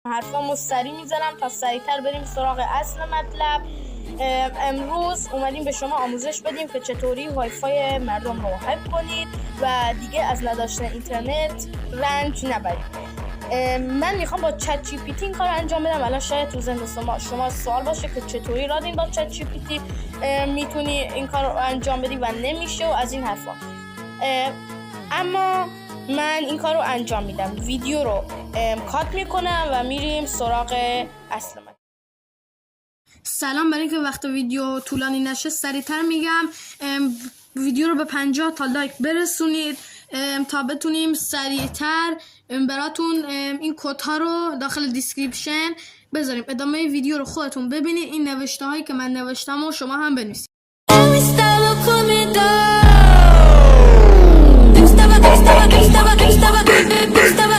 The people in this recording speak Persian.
حرفامو سریع میزنم تا سریعتر بریم سراغ اصل مطلب. امروز اومدیم به شما آموزش بدیم که چطوری وای فای مردم رو حفظ کنید و دیگه از نداشتن اینترنت رنج نبرید. من میخوام با چت جی پی تی این کار انجام بدم. الان شاید تو ذهن شما سوال باشه که چطوری رادین با چت جی پی تی میتونی این کار رو انجام بدی و نمیشه و از این حرفا. اما من این کار رو انجام میدم. ویدیو رو کات میکنم و میریم سراغ اصل من. سلام. برای اینکه وقت ویدیو طولانی نشه سریعتر میگم ویدیو رو به 50 تا لایک برسونید تا بتونیم سریعتر براتون این کد ها رو داخل دیسکریپشن بذاریم. ادامه ویدیو رو خودتون ببینید. این نوشته هایی که من نوشتم و شما هم بنویسید. Estaba